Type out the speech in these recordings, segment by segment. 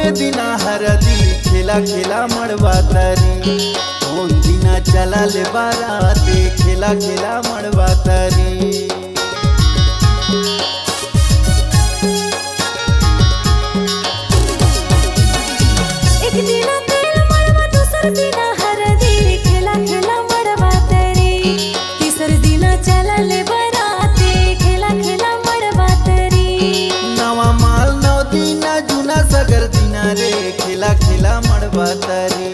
कोने दिना हरदी खेला खेला मड़वा तरी कौन दिना चला ले बाराती खेला खेला मड़वा तरी। रे खेला खेला मड़वा तरी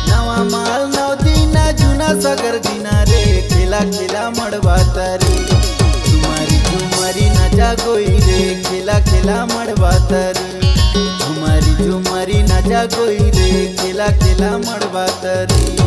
नवा माल नौ दीना जुना सगर दीना रे खेला खेला मड़वा तरी झुमारी झुमारी नचा गोई रे खेला खेला मड़वा तरी झुमारी झुमारी नचा गोई रे खेला खेला मड़वा तरी।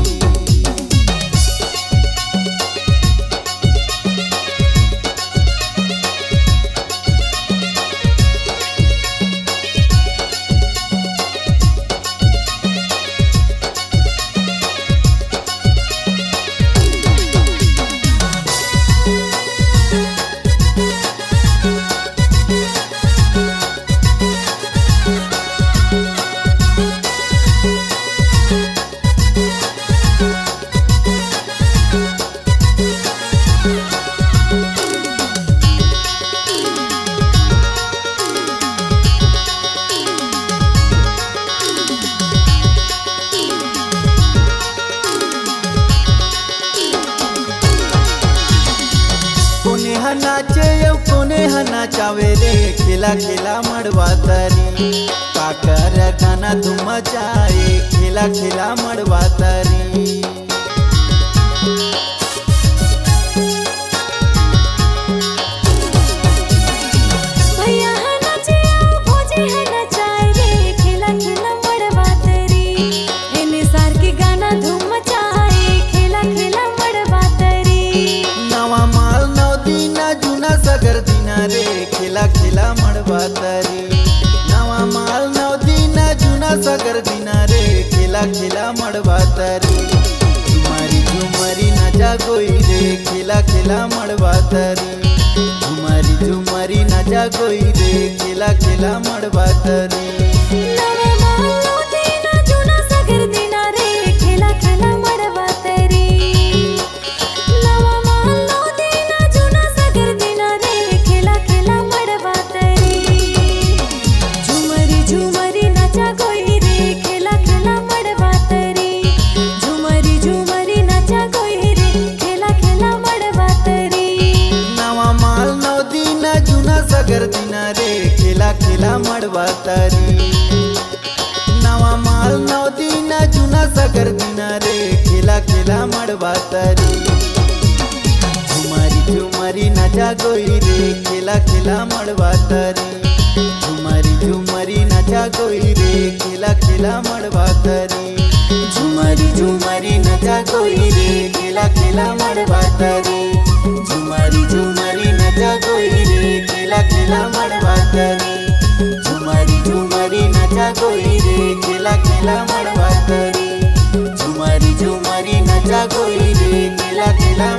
कोने हा नाचे यौ कोने हा नाचावे रे खेला खेला मड़वा तरी काकर गाना धूम मचाए खेला खेला मड़वा तरी। सगर दीना रे खेला खेला मड़वा तरी नवा माल नौ दीना जुना सगर दीना रे खेला खेला मड़वा तरी झुमारी झुमारी नचा गोई रे खेला खेला मड़वा तरी झुमारी झुमारी नचा गोई रे खेला खेला मड़वा तरी। सगर दीना रे खेला खेला मड़वा तरी नवा माल नौ दीना जुना सगर दीना रे खेला खेला मड़वा तरी झुमारी झुमारी नचा गोई रे खेला खेला मड़वा तरी झुमारी झुमारी नचा गोई रे खेला खेला मड़वा तरी झुमारी झुमारी नचा गोई रे खेला खेला मड़वा तरी झुमारी झुमारी नचा गोई रे खेला खेला मड़वा तरी झुमारी झुमारी नचा गोई रे खेला खेला मड़वा तरी झुमारी झुमारी नचा गोई रे खेला खेला।